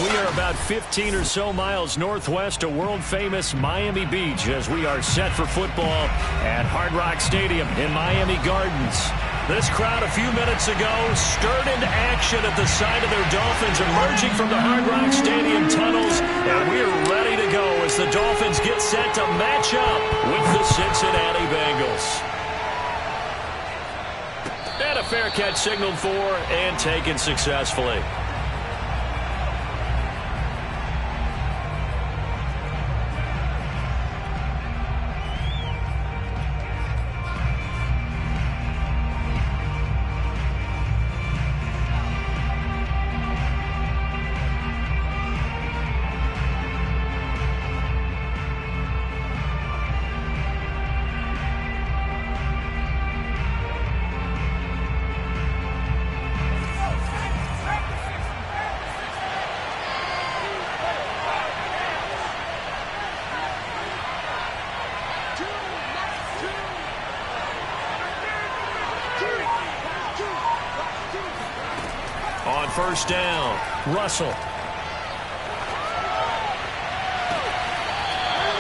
We are about 15 or so miles northwest of world-famous Miami Beach as we are set for football at Hard Rock Stadium in Miami Gardens. This crowd a few minutes ago stirred into action at the sight of their Dolphins emerging from the Hard Rock Stadium tunnels, and we are ready to go as the Dolphins get set to match up with the Cincinnati Bengals. And a fair catch signaled for and taken successfully. On first down, Russell.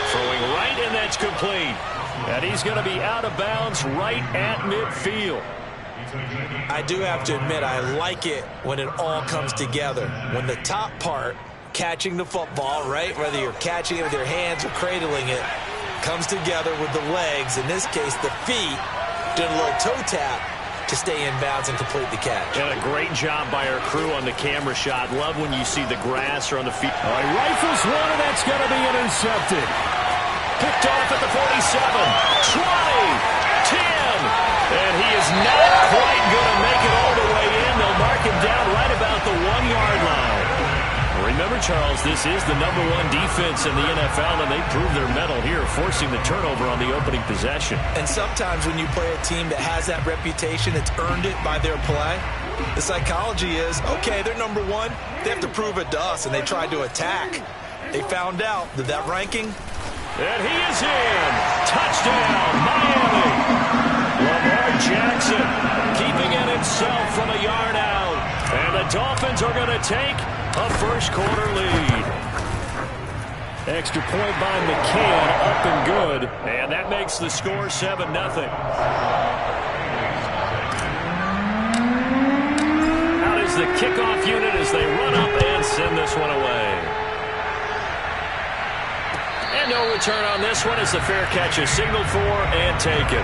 Throwing right, and that's complete. And he's going to be out of bounds right at midfield. I do have to admit, I like it when it all comes together. When the top part, catching the football, right, whether you're catching it with your hands or cradling it, comes together with the legs, in this case the feet, doing a little toe tap to stay in bounds and complete the catch. And a great job by our crew on the camera shot. Love when you see the grass or on the feet. Oh, he rifles one, and that's going to be intercepted. Picked off at the 47, 20, 10. And he is not quite going to make it all the way in. They'll mark him down right about the 1-yard line. Remember, Charles, this is the #1 defense in the NFL, and they proved their mettle here, forcing the turnover on the opening possession. And sometimes when you play a team that has that reputation, it's earned it by their play. The psychology is, okay, they're #1. They have to prove it to us, and they tried to attack. They found out that that ranking. And he is in. Touchdown, Miami. Lamar Jackson keeping it himself from a yard out. And the Dolphins are going to take a first-quarter lead. Extra point by McCann, up and good. And that makes the score 7-0. Out is the kickoff unit as they run up and send this one away. And no return on this one as the fair catch is signaled for and taken.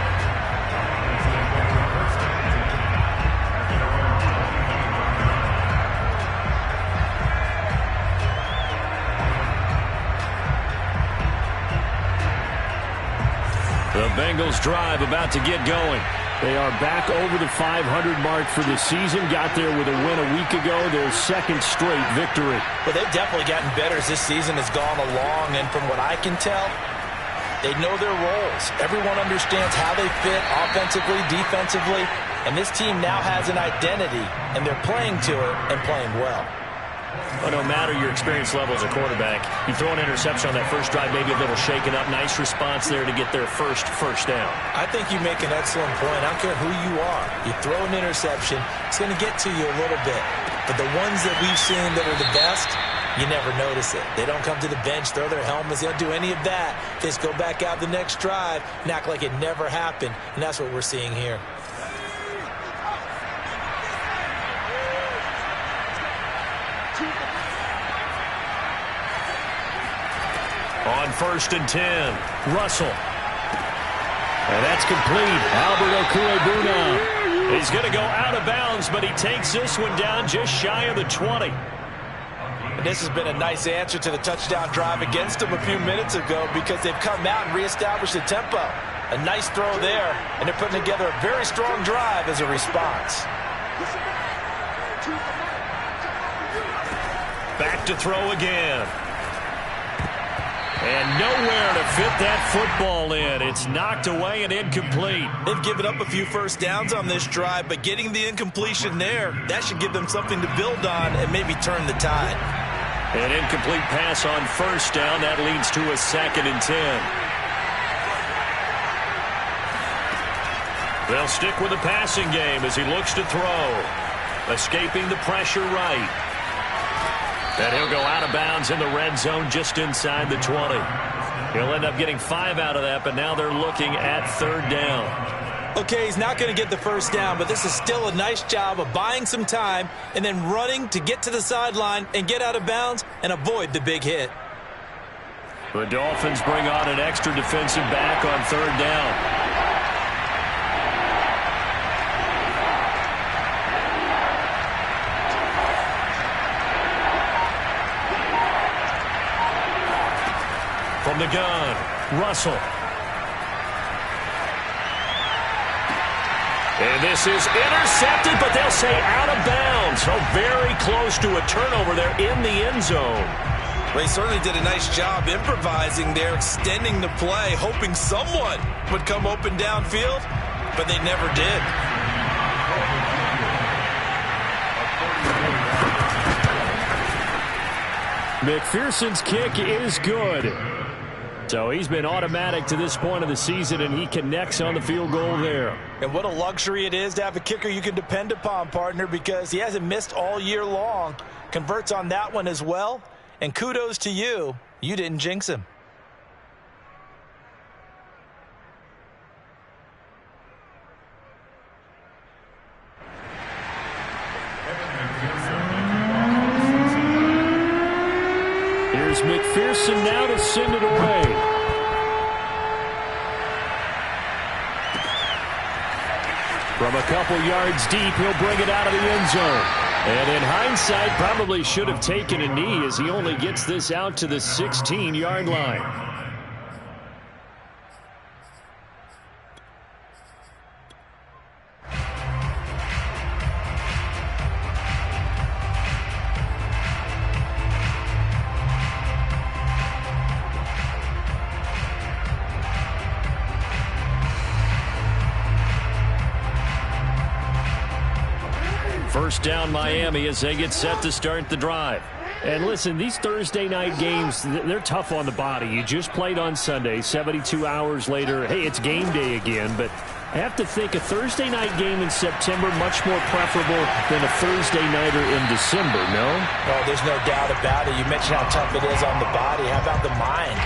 The Bengals drive about to get going. They are back over the 500 mark for the season. Got there with a win a week ago. Their second straight victory. Well, they've definitely gotten better as this season has gone along. And from what I can tell, they know their roles. Everyone understands how they fit offensively, defensively. And this team now has an identity, and they're playing to it and playing well. Well, no matter your experience level as a quarterback, you throw an interception on that first drive, maybe a little shaken up. Nice response there to get their first down. I think you make an excellent point. I don't care who you are. You throw an interception, it's going to get to you a little bit. But the ones that we've seen that are the best, you never notice it. They don't come to the bench, throw their helmets. They don't do any of that. They just go back out the next drive and act like it never happened. And that's what we're seeing here. On 1st and 10, Russell. And that's complete. Albert Okwuegbunam. He's going to go out of bounds, but he takes this one down just shy of the 20. And this has been a nice answer to the touchdown drive against them a few minutes ago because they've come out and reestablished the tempo. A nice throw there, and they're putting together a very strong drive as a response. Back to throw again. And nowhere to fit that football in. It's knocked away and incomplete. They've given up a few first downs on this drive, but getting the incompletion there, that should give them something to build on and maybe turn the tide. An incomplete pass on first down. That leads to a 2nd and 10. They'll stick with the passing game as he looks to throw. Escaping the pressure right. And he'll go out of bounds in the red zone just inside the 20. He'll end up getting 5 out of that, but now they're looking at 3rd down. Okay, he's not going to get the first down, but this is still a nice job of buying some time and then running to get to the sideline and get out of bounds and avoid the big hit. The Dolphins bring on an extra defensive back on 3rd down. From the gun, Russell. And this is intercepted, but they'll say out of bounds. So very close to a turnover there in the end zone. They certainly did a nice job improvising there, extending the play, hoping someone would come open downfield, but they never did. McPherson's kick is good. So he's been automatic to this point of the season, and he connects on the field goal there. And what a luxury it is to have a kicker you can depend upon, partner, because he hasn't missed all year long. Converts on that one as well. And kudos to you. You didn't jinx him. Here's McPherson now to send it away. From a couple yards deep, he'll bring it out of the end zone. And in hindsight, probably should have taken a knee as he only gets this out to the 16-yard line. First down Miami as they get set to start the drive. And listen, these Thursday night games, they're tough on the body. You just played on Sunday, 72 hours later. Hey, it's game day again, but I have to think a Thursday night game in September much more preferable than a Thursday nighter in December, no? Oh, there's no doubt about it. You mentioned how tough it is on the body. How about the mind?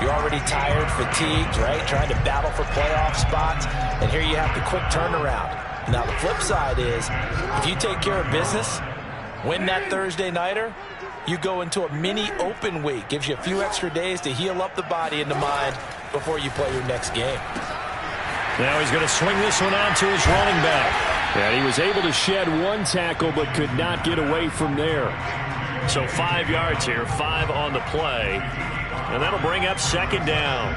You're already tired, fatigued, right? Trying to battle for playoff spots, and here you have the quick turnaround. Now, the flip side is, if you take care of business, win that Thursday nighter, you go into a mini open week. Gives you a few extra days to heal up the body and the mind before you play your next game. Now he's going to swing this one out to his running back. And he was able to shed one tackle but could not get away from there. So 5 yards here, 5 on the play. And that'll bring up 2nd down.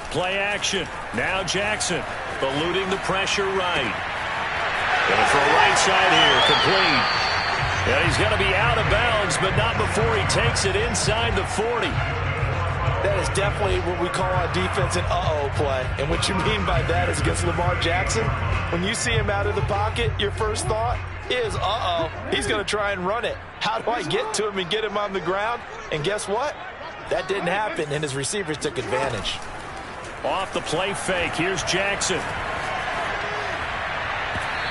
Play action. Now Jackson eluding the pressure right. Going to throw right side here. Complete. And he's going to be out of bounds, but not before he takes it inside the 40. That is definitely what we call on defense an uh-oh play. And what you mean by that is against Lamar Jackson, when you see him out of the pocket, your first thought is, uh-oh, he's going to try and run it. How do I get to him and get him on the ground? And guess what? That didn't happen, and his receivers took advantage. Off the play fake, here's Jackson.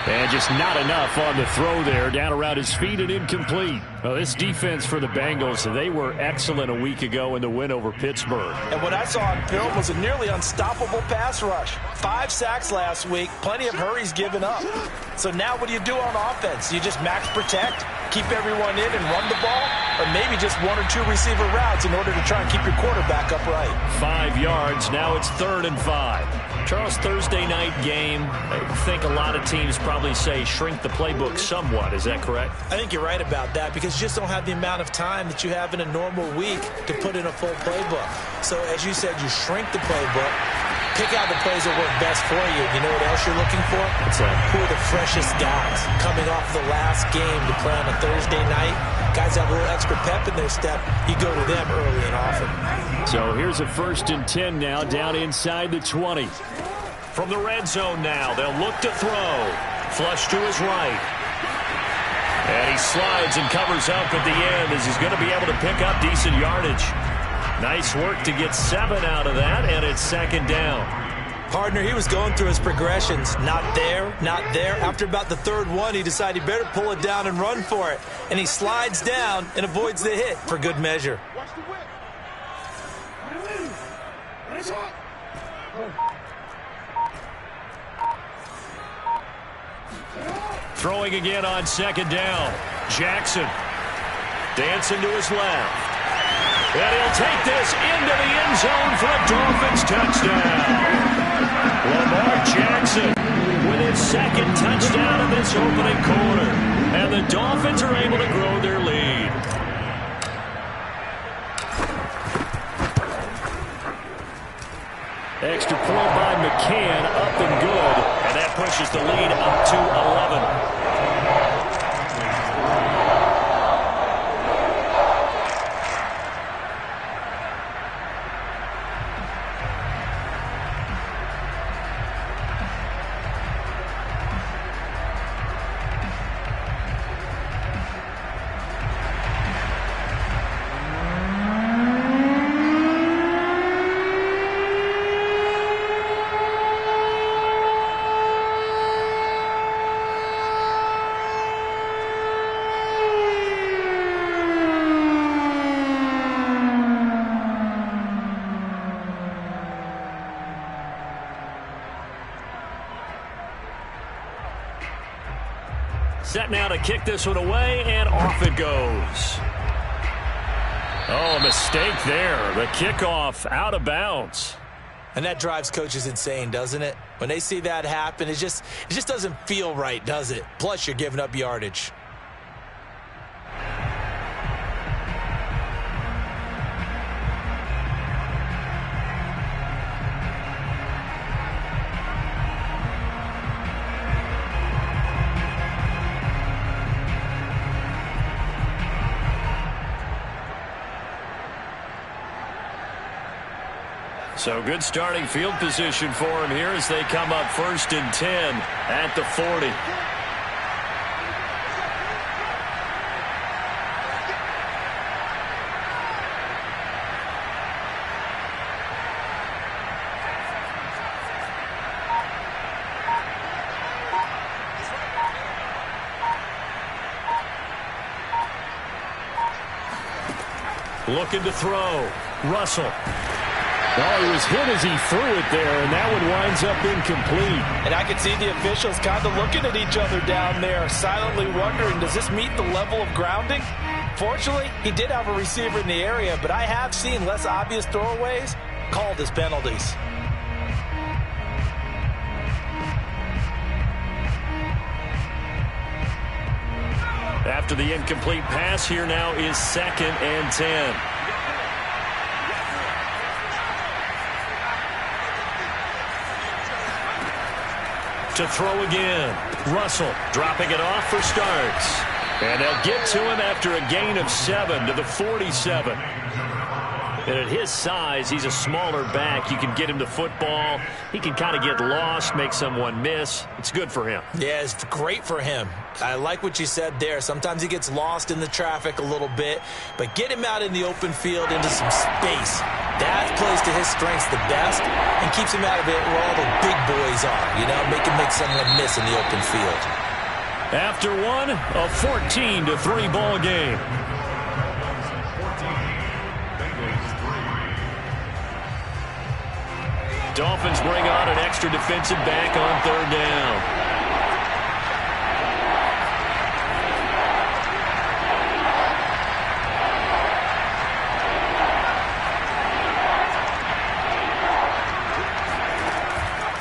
And just not enough on the throw there, down around his feet and incomplete. Well, this defense for the Bengals, they were excellent a week ago in the win over Pittsburgh. And what I saw on film was a nearly unstoppable pass rush. 5 sacks last week, plenty of hurries given up. So now what do you do on offense? You just max protect, keep everyone in and run the ball, or maybe just 1 or 2 receiver routes in order to try and keep your quarterback upright. 5 yards, now it's 3rd and 5. Charles, Thursday night game, I think a lot of teams probably say shrink the playbook somewhat. Is that correct? I think you're right about that because you just don't have the amount of time that you have in a normal week to put in a full playbook. So as you said, you shrink the playbook, pick out the plays that work best for you. You know what else you're looking for? What's that? Who are the freshest guys coming off the last game to play on a Thursday night? Guys have a little extra pep in their step. You go to them early and often. So here's a 1st and 10 now, down inside the 20. From the red zone now, they'll look to throw. Flush to his right. And he slides and covers up at the end as he's going to be able to pick up decent yardage. Nice work to get 7 out of that, and it's second down. Partner, he was going through his progressions. Not there, not there. After about the third one, he decided he better pull it down and run for it. And he slides down and avoids the hit for good measure. Throwing again on second down. Jackson dancing to his left. And he'll take this into the end zone for a Dolphins touchdown. Lamar Jackson with his second touchdown of this opening quarter. And the Dolphins are able to grow their lead. Extra point by McCann, up and good. And that pushes the lead up to 11. Set now to kick this one away, and off it goes. Oh, a mistake there. The kickoff out of bounds. And that drives coaches insane, doesn't it? When they see that happen, it just doesn't feel right, does it? Plus, you're giving up yardage. So good starting field position for him here as they come up 1st and 10 at the 40. Looking to throw. Russell. Oh, he was hit as he threw it there, and that one winds up incomplete. And I could see the officials kind of looking at each other down there, silently wondering, does this meet the level of grounding? Fortunately, he did have a receiver in the area, but I have seen less obvious throwaways called as penalties. After the incomplete pass, here now is 2nd and 10. To throw again. Russell dropping it off for starts. And they'll get to him after a gain of 7 to the 47. And at his size, he's a smaller back. You can get him to football. He can kind of get lost, make someone miss. It's good for him. Yeah, it's great for him. I like what you said there. Sometimes he gets lost in the traffic a little bit, but get him out in the open field into some space. That plays to his strengths the best and keeps him out of it where all the big boys are, you know, make someone miss in the open field. After one, a 14-3 ball game. Dolphins bring on an extra defensive back on 3rd down.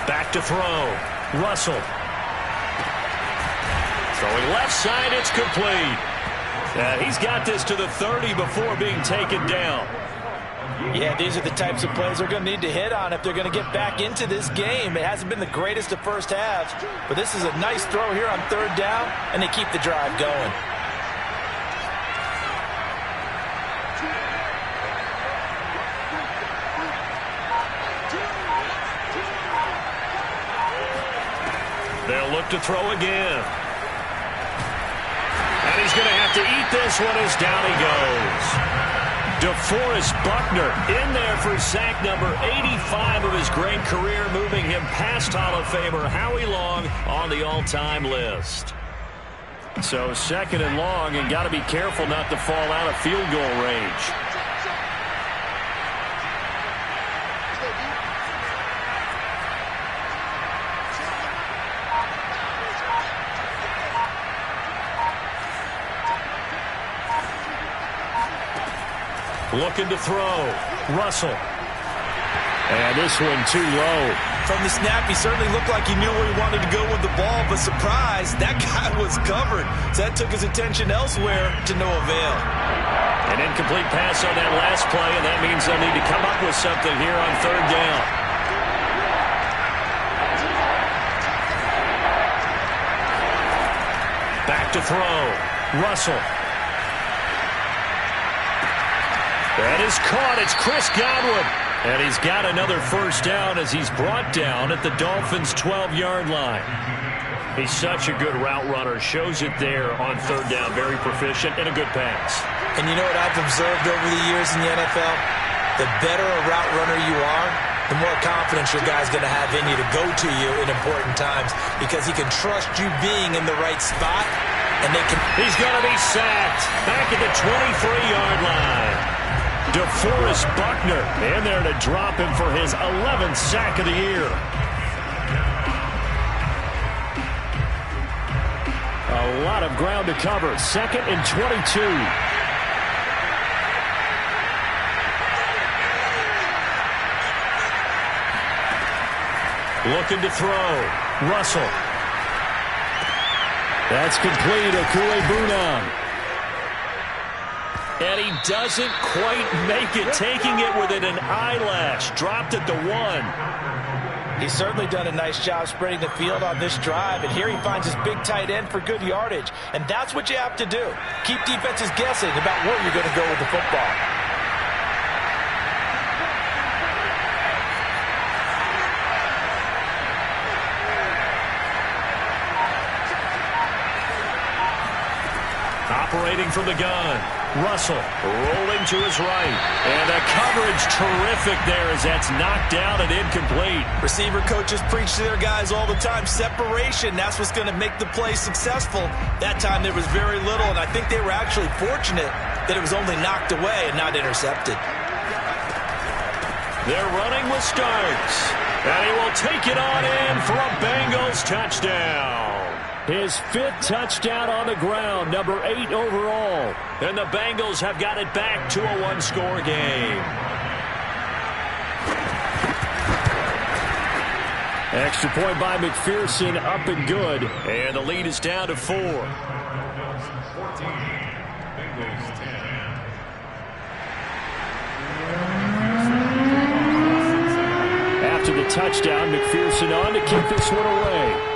Back to throw. Russell. Throwing left side, it's complete. He's got this to the 30 before being taken down. Yeah, these are the types of plays they're going to need to hit on if they're going to get back into this game. It hasn't been the greatest of first halves, but this is a nice throw here on 3rd down, and they keep the drive going. They'll look to throw again. And to eat this one as down he goes. DeForest Buckner in there for sack number 85 of his great career, moving him past Hall of Famer Howie Long on the all-time list. So 2nd and long, and got to be careful not to fall out of field goal range. Looking to throw. Russell. And this one too low. From the snap, he certainly looked like he knew where he wanted to go with the ball, but surprise, that guy was covered. So that took his attention elsewhere to no avail. An incomplete pass on that last play, and that means they'll need to come up with something here on 3rd down. Back to throw. Russell. That is caught. It's Chris Godwin. And he's got another first down as he's brought down at the Dolphins' 12-yard line. He's such a good route runner. Shows it there on 3rd down. Very proficient and a good pass. And you know what I've observed over the years in the NFL? The better a route runner you are, the more confidence your guy's going to have in you to go to you in important times, because he can trust you being in the right spot. And they can. He's going to be sacked back at the 23-yard line. DeForest Buckner in there to drop him for his 11th sack of the year. A lot of ground to cover. 2nd and 22. Looking to throw. Russell. That's complete. Okuegbunam. And he doesn't quite make it, taking it within an eyelash. Dropped at the 1. He's certainly done a nice job spreading the field on this drive, and here he finds his big tight end for good yardage. And that's what you have to do. Keep defenses guessing about where you're going to go with the football. Operating from the gun. Russell rolling to his right. And the coverage terrific there as that's knocked down and incomplete. Receiver coaches preach to their guys all the time. Separation, that's what's going to make the play successful. That time there was very little, and I think they were actually fortunate that it was only knocked away and not intercepted. They're running with Starks. And he will take it on in for a Bengals touchdown. His 5th touchdown on the ground, number 8 overall. And the Bengals have got it back to a 1-score game. Extra point by McPherson, up and good. And the lead is down to 4. After the touchdown, McPherson on to kick this one away.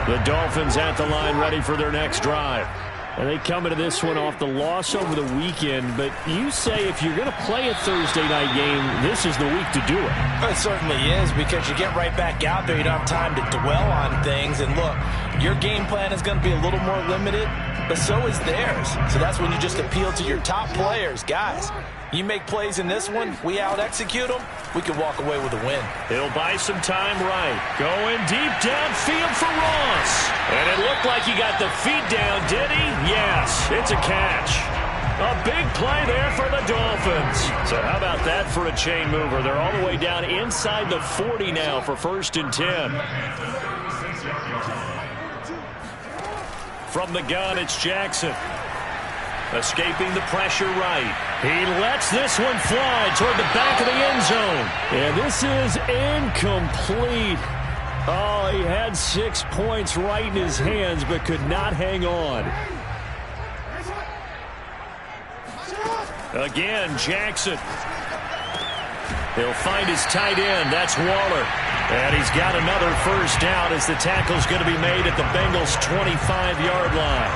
The Dolphins at the line, ready for their next drive. And they come into this one off the loss over the weekend, but you say if you're going to play a Thursday night game, this is the week to do it. It certainly is, because you get right back out there. You don't have time to dwell on things. And look, your game plan is going to be a little more limited, but so is theirs. So that's when you just appeal to your top players. Guys, you make plays in this one, we out-execute them, we can walk away with a win. He'll buy some time right. Going deep downfield for Ross. And it looked like he got the feet down, did he? Yes, it's a catch. A big play there for the Dolphins. So how about that for a chain mover? They're all the way down inside the 40 now for 1st and 10. From the gun, it's Jackson. Escaping the pressure right. He lets this one fly toward the back of the end zone. And this is incomplete. Oh, he had 6 points right in his hands, but could not hang on. Again, Jackson. He'll find his tight end. That's Waller. And he's got another first down as the tackle's going to be made at the Bengals' 25-yard line.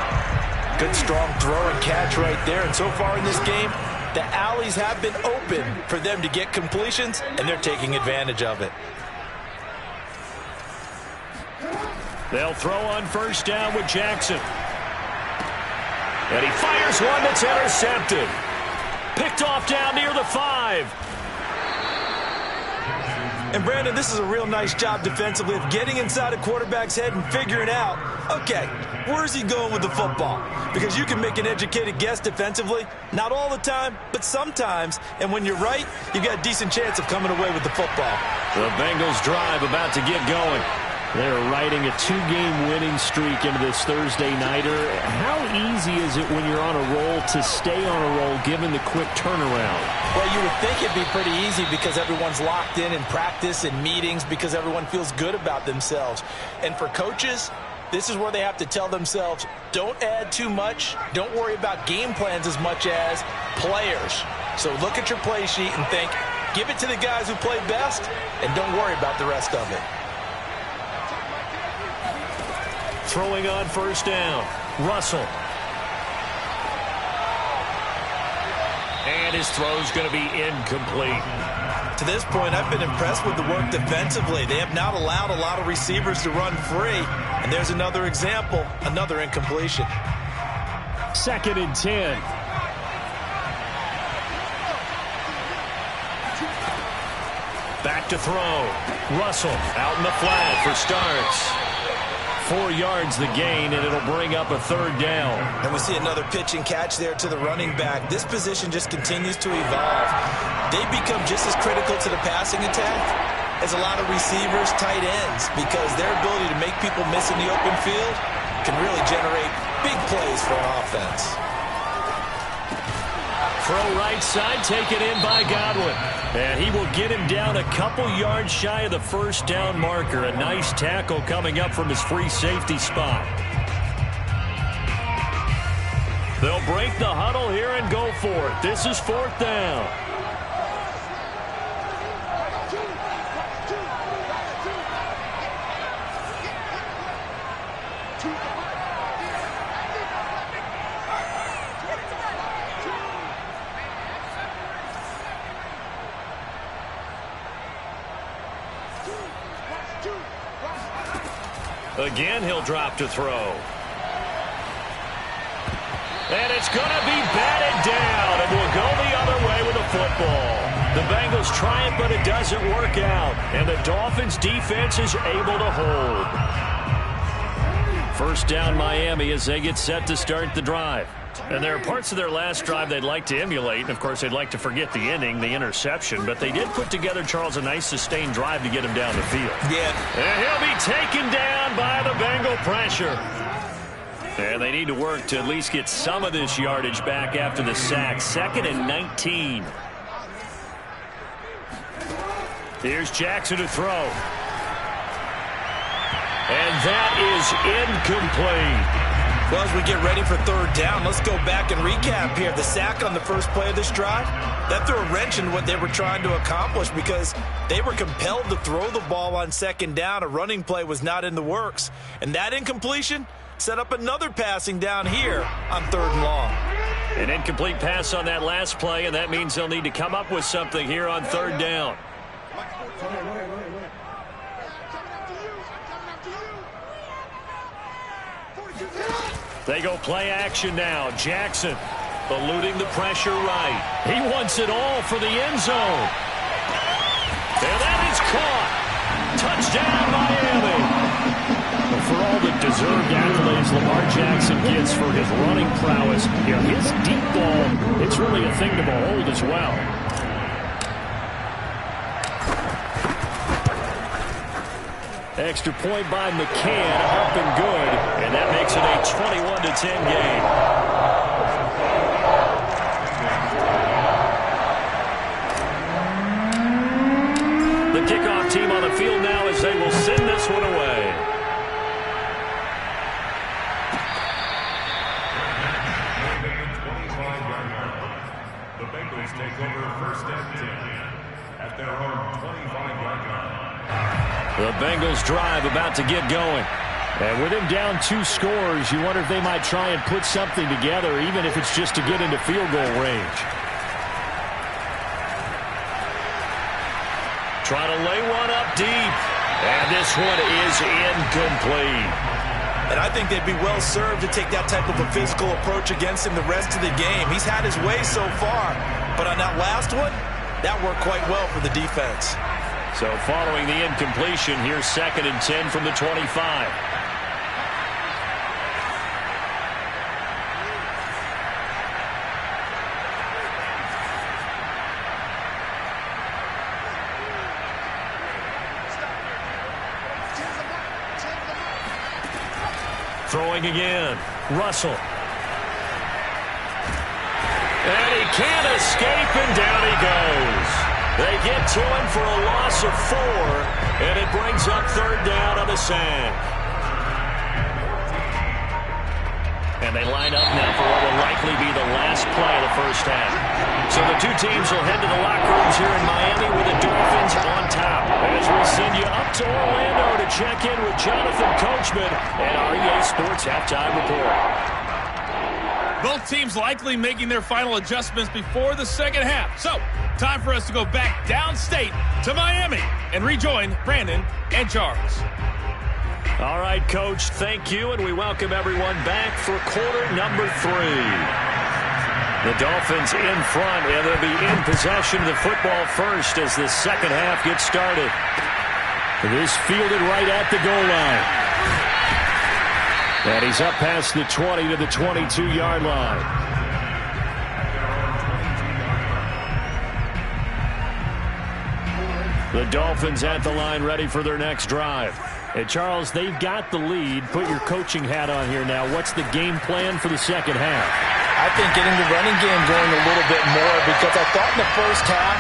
Good, strong throw and catch right there. And so far in this game, the alleys have been open for them to get completions, and they're taking advantage of it. They'll throw on first down with Jackson. And he fires one that's intercepted. Picked off down near the 5. And, Brandon, this is a real nice job defensively of getting inside a quarterback's head and figuring out, okay, where's he going with the football? Because you can make an educated guess defensively, not all the time, but sometimes. And when you're right, you've got a decent chance of coming away with the football. The Bengals drive about to get going. They're riding a 2-game winning streak into this Thursday nighter. How easy is it when you're on a roll to stay on a roll given the quick turnaround? Well, you would think it'd be pretty easy because everyone's locked in practice and meetings because everyone feels good about themselves. And for coaches, this is where they have to tell themselves, don't add too much. Don't worry about game plans as much as players. So look at your play sheet and think, give it to the guys who play best and don't worry about the rest of it. Throwing on first down, Russell. And his throw's going to be incomplete. To this point, I've been impressed with the work defensively. They have not allowed a lot of receivers to run free. And there's another example, another incompletion. 2nd and 10. Back to throw. Russell out in the flat for starts. 4 yards the gain, and it'll bring up a 3rd down. And we see another pitch and catch there to the running back. This position just continues to evolve. They become just as critical to the passing attack as a lot of receivers, tight ends, because their ability to make people miss in the open field can really generate big plays for an offense. Throw right side, taken in by Godwin. And he will get him down a couple yards shy of the first down marker. A nice tackle coming up from his free safety spot. They'll break the huddle here and go for it. This is 4th down. Again, he'll drop to throw. And it's going to be batted down, and will go the other way with the football. The Bengals try it, but it doesn't work out. And the Dolphins' defense is able to hold. First down, Miami, as they get set to start the drive. And there are parts of their last drive they'd like to emulate. And, of course, they'd like to forget the inning, the interception. But they did put together, Charles, a nice sustained drive to get him down the field. Yeah. And he'll be taken down by the Bengal pressure. And they need to work to at least get some of this yardage back after the sack. 2nd and 19. Here's Jackson to throw. And that is incomplete. Well, as we get ready for 3rd down, let's go back and recap here. The sack on the first play of this drive, that threw a wrench in what they were trying to accomplish because they were compelled to throw the ball on 2nd down. A running play was not in the works. And that incompletion set up another passing down here on 3rd and long. An incomplete pass on that last play, and that means they'll need to come up with something here on 3rd down. They go play action now. Jackson eluding the pressure right. He wants it all for the end zone. And that is caught. Touchdown, Miami. For all the deserved accolades Lamar Jackson gets for his running prowess, you know, his deep ball, it's really a thing to behold as well. Extra point by McCann, up and good, and that makes it a 21-10 game. The kickoff team on the field now as they will send this one away. The Bengals take over 1st and 10 at their own 25-yard line. The Bengals drive about to get going. And with him down 2 scores, you wonder if they might try and put something together, even if it's just to get into field goal range. Trying to lay one up deep. And this one is incomplete. And I think they'd be well served to take that type of a physical approach against him the rest of the game. He's had his way so far, but on that last one, that worked quite well for the defense. So following the incompletion, here's 2nd and 10 from the 25. Throwing again. Russell. And he can't escape, and down he goes. They get to him for a loss of 4, and it brings up 3rd down on the sack. And they line up now for what will likely be the last play of the first half. So the 2 teams will head to the locker rooms here in Miami with the Dolphins on top. As we send you up to Orlando to check in with Jonathan Coachman and our EA Sports Halftime Report. Both teams likely making their final adjustments before the second half. So, time for us to go back downstate to Miami and rejoin Brandon and Charles. All right, Coach, thank you, and we welcome everyone back for quarter number 3. The Dolphins in front, and they'll be in possession of the football first as the second half gets started. This fielded right at the goal line. And he's up past the 20 to the 22-yard line. The Dolphins at the line ready for their next drive. Hey, Charles, they've got the lead. Put your coaching hat on here now. What's the game plan for the second half? I think getting the running game going a little bit more, because I thought in the first half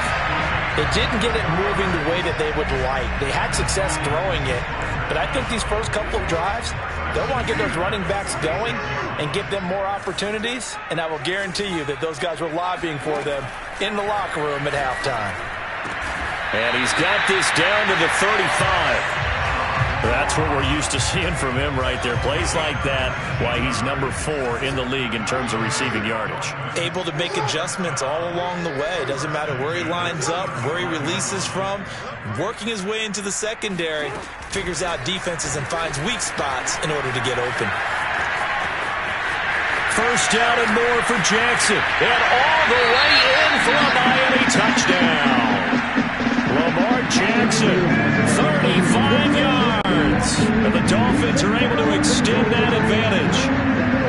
they didn't get it moving the way that they would like. They had success throwing it, but I think these first couple of drives, they'll want to get those running backs going and give them more opportunities, and I will guarantee you that those guys were lobbying for them in the locker room at halftime. And he's got this down to the 35. That's what we're used to seeing from him right there. Plays like that, why he's number 4 in the league in terms of receiving yardage. Able to make adjustments all along the way. Doesn't matter where he lines up, where he releases from. Working his way into the secondary, figures out defenses and finds weak spots in order to get open. First down and more for Jackson. And all the way in for a Miami touchdown. Lamar Jackson, 35 yards. And the Dolphins are able to extend that advantage.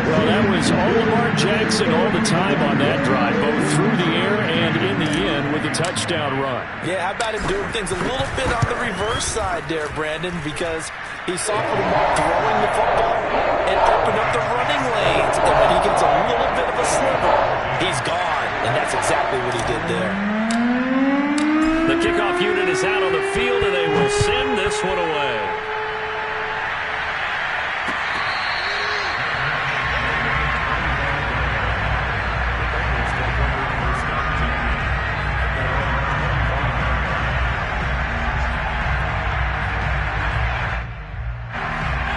Well, that was all Lamar Jackson all the time on that drive, both through the air and in the end with the touchdown run. Yeah, how about him doing things a little bit on the reverse side there, Brandon, because he saw Lamar throwing the football and opened up the running lanes. And when he gets a little bit of a sliver, he's gone. And that's exactly what he did there. The kickoff unit is out on the field, and they will send this one away.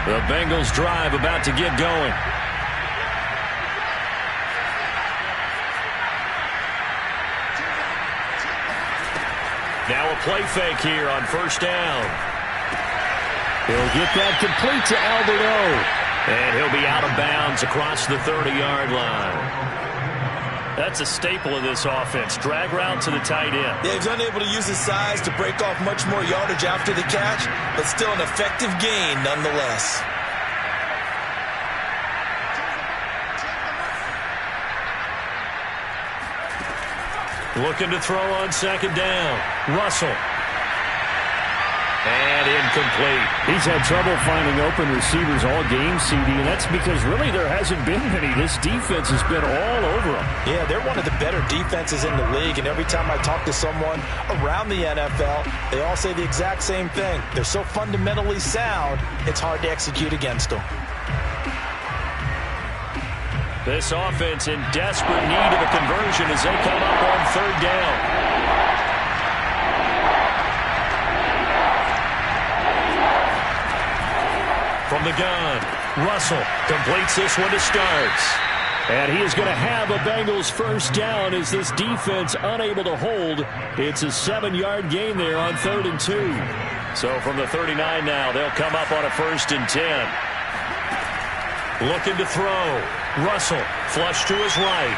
The Bengals drive about to get going. Now a play fake here on first down. He'll get that complete to Alberto. And he'll be out of bounds across the 30-yard line. That's a staple of this offense. Drag route to the tight end. Yeah, he's unable to use his size to break off much more yardage after the catch, but still an effective gain nonetheless. Looking to throw on second down. Russell. And incomplete. He's had trouble finding open receivers all game, CD, and that's because really there hasn't been many. This defense has been all over them. Yeah, they're one of the better defenses in the league, and every time I talk to someone around the NFL, they all say the exact same thing. They're so fundamentally sound, it's hard to execute against them. This offense in desperate need of a conversion as they come up on third down. From the gun, Russell completes this one to Starks. And he is going to have a Bengals first down as this defense unable to hold. It's a 7-yard gain there on 3rd and 2. So from the 39 now, they'll come up on a 1st and 10. Looking to throw. Russell, flush to his right.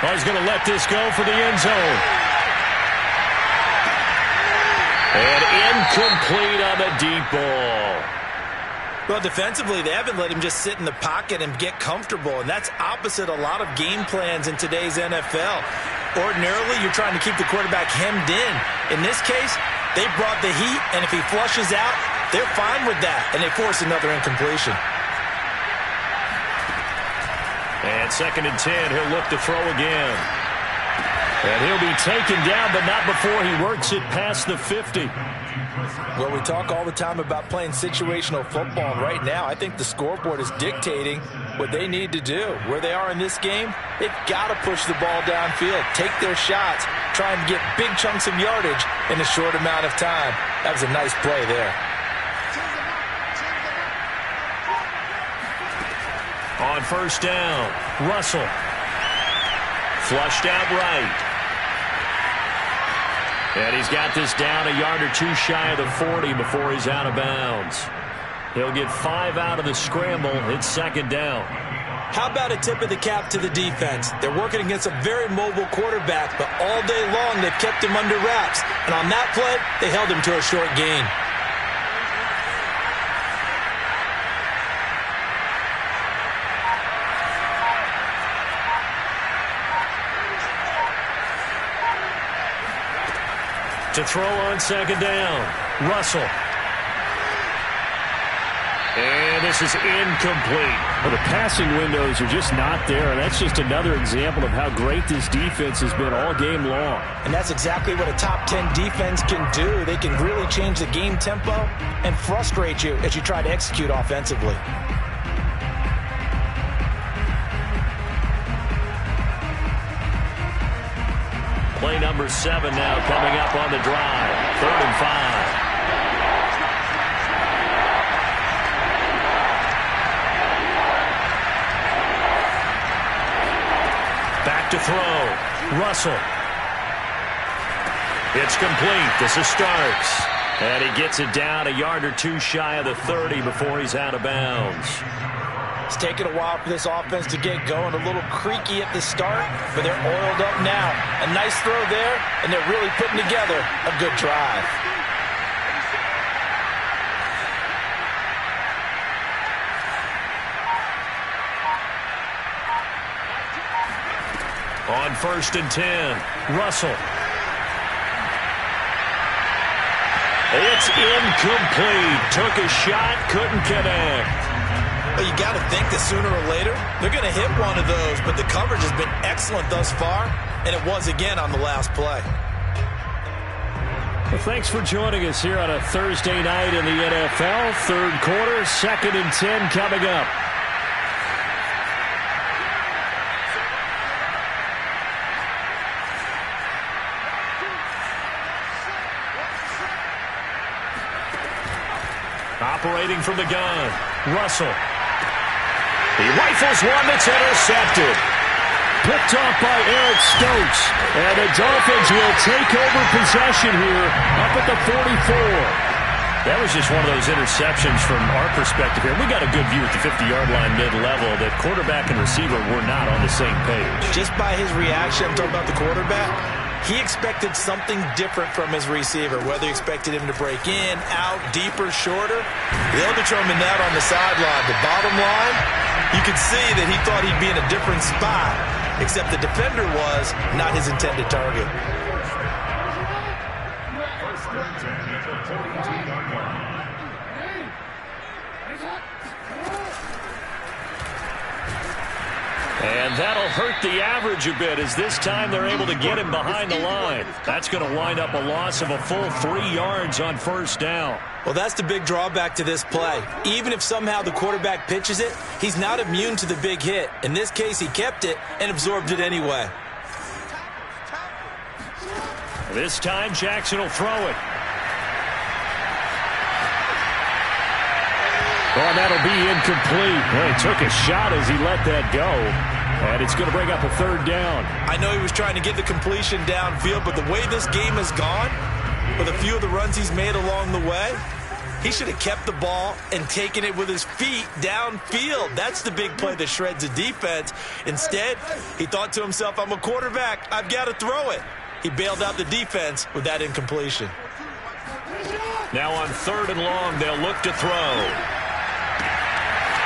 Oh, he's going to let this go for the end zone. And incomplete on the deep ball. Well, defensively, they haven't let him just sit in the pocket and get comfortable, and that's opposite a lot of game plans in today's NFL. Ordinarily, you're trying to keep the quarterback hemmed in. In this case, they brought the heat, and if he flushes out, they're fine with that, and they force another incompletion. And 2nd and 10, he'll look to throw again. And he'll be taken down, but not before he works it past the 50. Well, we talk all the time about playing situational football. Right now, I think the scoreboard is dictating what they need to do. Where they are in this game, they've got to push the ball downfield, take their shots, try and get big chunks of yardage in a short amount of time. That was a nice play there. On 1st down, Russell. Flushed out right. And he's got this down a yard or two shy of the 40 before he's out of bounds. He'll get 5 out of the scramble. It's 2nd down. How about a tip of the cap to the defense? They're working against a very mobile quarterback, but all day long they've kept him under wraps. And on that play, they held him to a short gain. To throw on 2nd down, Russell. And this is incomplete. Well, the passing windows are just not there, and that's just another example of how great this defense has been all game long. And that's exactly what a top 10 defense can do. They can really change the game tempo and frustrate you as you try to execute offensively. Play number 7 now coming up on the drive. 3rd and 5. Back to throw. Russell. It's complete. This is Starks. And he gets it down a yard or two shy of the 30 before he's out of bounds. It's taken a while for this offense to get going. A little creaky at the start, but they're oiled up now. A nice throw there, and they're really putting together a good drive. On 1st and 10, Russell. It's incomplete. Took a shot, couldn't connect. Well, you got to think that sooner or later, they're going to hit one of those, but the coverage has been excellent thus far, and it was again on the last play. Well, thanks for joining us here on a Thursday night in the NFL. 3rd quarter, 2nd and 10 coming up. Operating from the gun, Russell. He rifles one that's intercepted. Picked off by Eric Stokes. And the Dolphins will take over possession here up at the 44. That was just one of those interceptions from our perspective here. We got a good view at the 50-yard line mid-level that quarterback and receiver were not on the same page. Just by his reaction, I'm talking about the quarterback, he expected something different from his receiver, whether he expected him to break in, out, deeper, shorter. They'll determine that on the sideline. The bottom line, you can see that he thought he'd be in a different spot, except the defender was not his intended target. First and 10 at the 42-yard line. And that'll hurt the average a bit as this time they're able to get him behind the line. That's going to wind up a loss of a full 3 yards on 1st down. Well, that's the big drawback to this play. Even if somehow the quarterback pitches it, he's not immune to the big hit. In this case, he kept it and absorbed it anyway. This time, Jackson will throw it. Oh, and that'll be incomplete. Well, he took a shot as he let that go. And it's going to bring up a third down. I know he was trying to get the completion downfield, but the way this game has gone, with a few of the runs he's made along the way, he should have kept the ball and taken it with his feet downfield. That's the big play that shreds the defense. Instead, he thought to himself, I'm a quarterback. I've got to throw it. He bailed out the defense with that incompletion. Now on 3rd and long, they'll look to throw.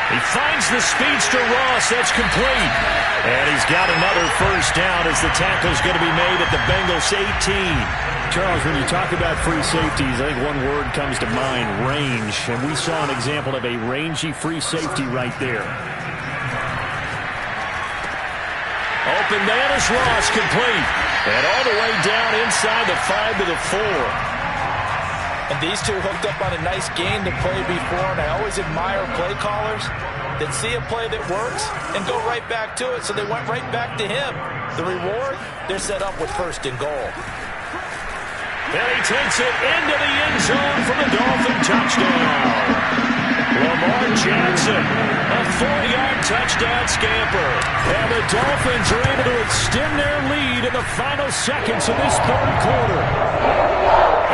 He finds the speedster Ross. That's complete. And he's got another first down as the tackle's going to be made at the Bengals 18. Charles, when you talk about free safeties, I think one word comes to mind, range. And we saw an example of a rangy free safety right there. Open man is Ross, complete. And all the way down inside the 5 to the 4. And these two hooked up on a nice game to play before, and I always admire play callers that see a play that works and go right back to it, so they went right back to him. The reward, they're set up with 1st and goal. And he takes it into the end zone for the Dolphin touchdown. Lamar Jackson, a 4-yard touchdown scamper. And the Dolphins are able to extend their lead in the final seconds of this 3rd quarter.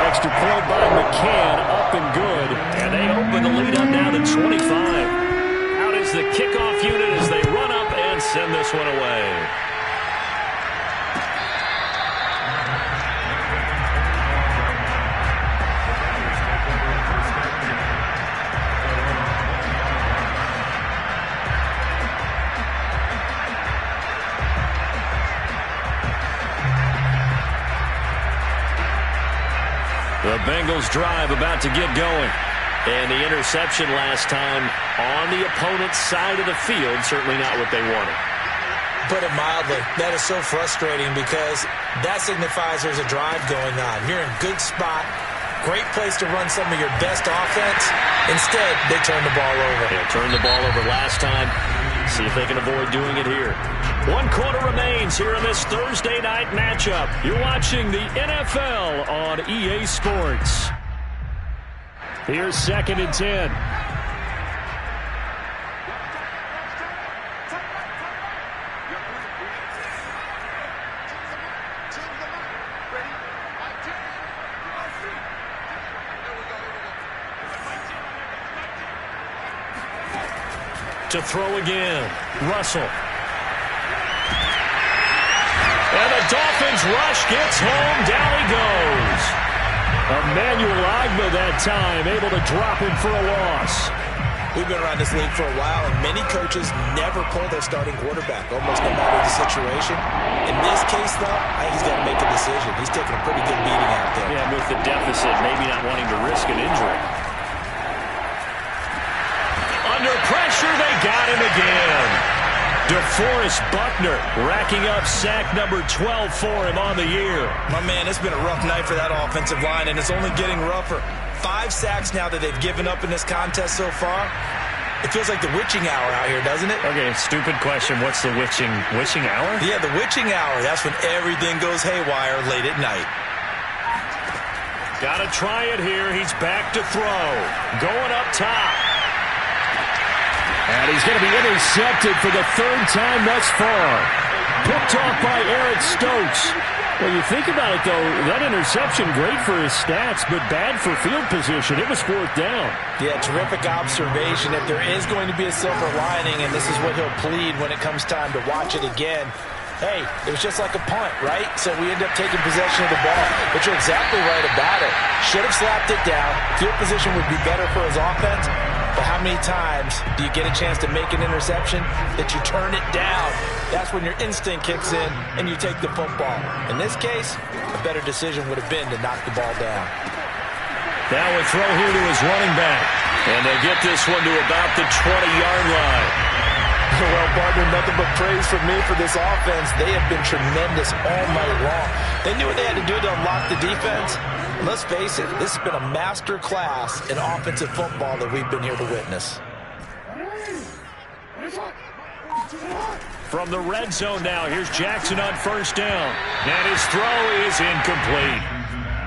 Extra point by McCann, up and good. And they open the lead up now to 25. Out is the kickoff unit as they run up and send this one away. The Bengals drive about to get going. And the interception last time on the opponent's side of the field, certainly not what they wanted. Put it mildly, that is so frustrating because that signifies there's a drive going on. You're in a good spot, great place to run some of your best offense. Instead, they turn the ball over. They turned the ball over last time. See if they can avoid doing it here. 1 quarter remains here in this Thursday night matchup. You're watching the NFL on EA Sports. Here's 2nd and 10. To throw again, Russell. And the Dolphins rush gets home. Down he goes. Emmanuel Ogbah that time, able to drop him for a loss. We've been around this league for a while, and many coaches never pull their starting quarterback, almost no matter the situation. In this case, though, I think he's got to make a decision. He's taking a pretty good beating out there. Yeah, with the deficit, maybe not wanting to risk an injury. Under pressure, they got him again. DeForest Buckner racking up sack number 12 for him on the year. My man, it's been a rough night for that offensive line, and it's only getting rougher. 5 sacks now that they've given up in this contest so far. It feels like the witching hour out here, doesn't it? Okay, stupid question. What's the witching hour? Yeah, the witching hour. That's when everything goes haywire late at night. Got to try it here. He's back to throw. Going up top. And he's going to be intercepted for the 3rd time thus far. Picked off by Eric Stokes. Well, you think about it, though, that interception, great for his stats, but bad for field position. It was 4th down. Yeah, terrific observation. If there is going to be a silver lining, and this is what he'll plead when it comes time to watch it again, hey, it was just like a punt, right? So we end up taking possession of the ball. But you're exactly right about it. Should have slapped it down. Field position would be better for his offense. But how many times do you get a chance to make an interception that you turn it down? That's when your instinct kicks in and you take the football. In this case, a better decision would have been to knock the ball down. Now a throw here to his running back. And they'll get this one to about the 20-yard line. Well, partner, nothing but praise from me for this offense. They have been tremendous all night long. They knew what they had to do to unlock the defense. Let's face it, this has been a master class in offensive football that we've been here to witness. From the red zone now, here's Jackson on 1st down. And his throw is incomplete.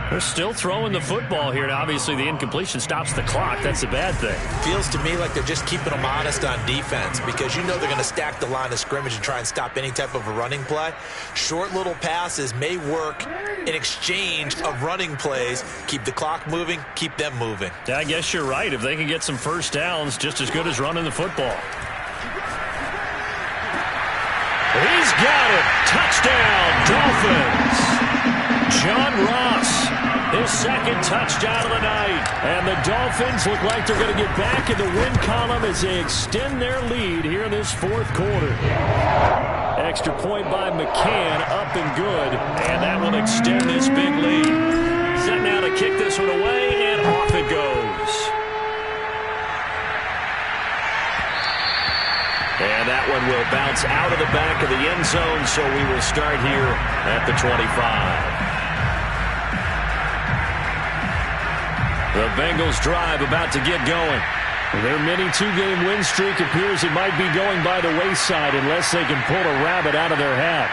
They're still throwing the football here. Now, obviously, the incompletion stops the clock. That's a bad thing. Feels to me like they're just keeping them honest on defense because you know they're going to stack the line of scrimmage and try and stop any type of a running play. Short little passes may work in exchange of running plays. Keep the clock moving, keep them moving. Yeah, I guess you're right. If they can get some first downs, just as good as running the football. He's got it. Touchdown, Dolphins. John Ross, his second touchdown of the night. And the Dolphins look like they're going to get back in the win column as they extend their lead here in this fourth quarter. Extra point by McCann, up and good. And that will extend this big lead. Set now to kick this one away, and off it goes. And that one will bounce out of the back of the end zone, so we will start here at the 25. The Bengals drive about to get going. Their mini two-game win streak appears it might be going by the wayside unless they can pull a rabbit out of their hat.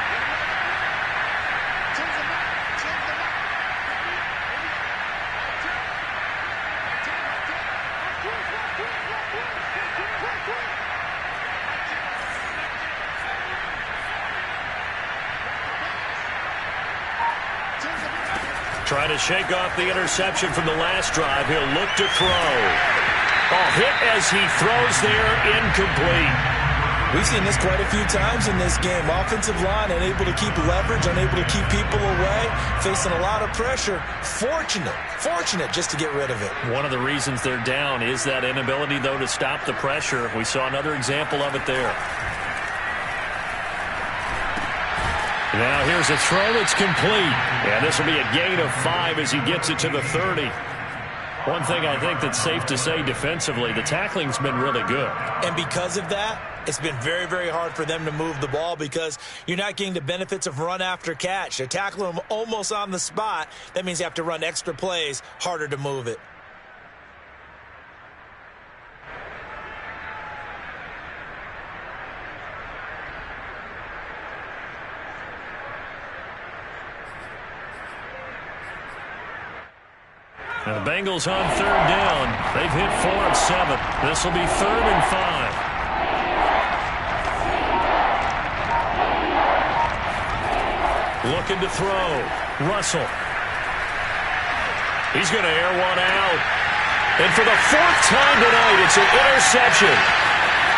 Trying to shake off the interception from the last drive. He'll look to throw. A hit as he throws there, incomplete. We've seen this quite a few times in this game. Offensive line unable to keep leverage, unable to keep people away, facing a lot of pressure. Fortunate just to get rid of it. One of the reasons they're down is that inability, though, to stop the pressure. We saw another example of it there. Now here's a throw that's complete. And this will be a gain of 5 as he gets it to the 30. One thing I think that's safe to say defensively, the tackling's been really good. And because of that, it's been very, very hard for them to move the ball because you're not getting the benefits of run after catch. They're tackling them almost on the spot. That means you have to run extra plays, harder to move it. And the Bengals on third down. They've hit 4 of 7. This will be 3rd and 5. Looking to throw. Russell. He's going to air one out. And for the 4th time tonight, it's an interception.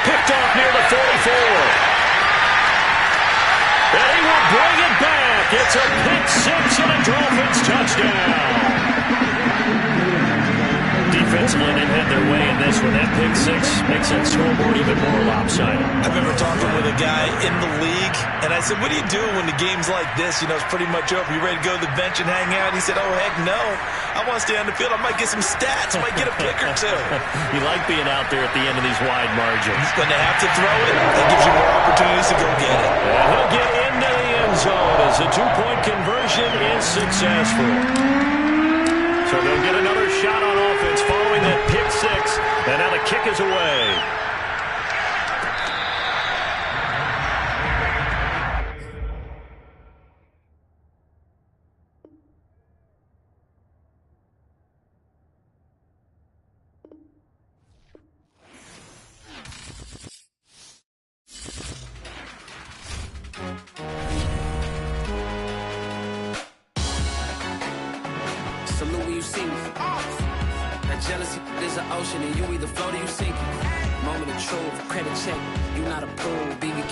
Picked off near the 44. And he will bring it back. It's a pick 6 and a Dolphins touchdown. Defensively, they've had their way in this one. That pick 6 makes that scoreboard even more lopsided. I remember talking with a guy in the league, and I said, what do you do when the game's like this? You know, it's pretty much over. You ready to go to the bench and hang out? He said, oh, heck no. I want to stay on the field. I might get some stats. I might get a pick or two. You like being out there at the end of these wide margins. When they have to throw it, that gives you more opportunities to go get it. And he'll get into the end zone as the 2-point conversion is successful. So they'll get another shot on offense following that pick 6. And now the kick is away. Salute when you see me. That jealousy is an ocean, and you either float or you sink it. Moment of truth, credit check. You not approved, BB King.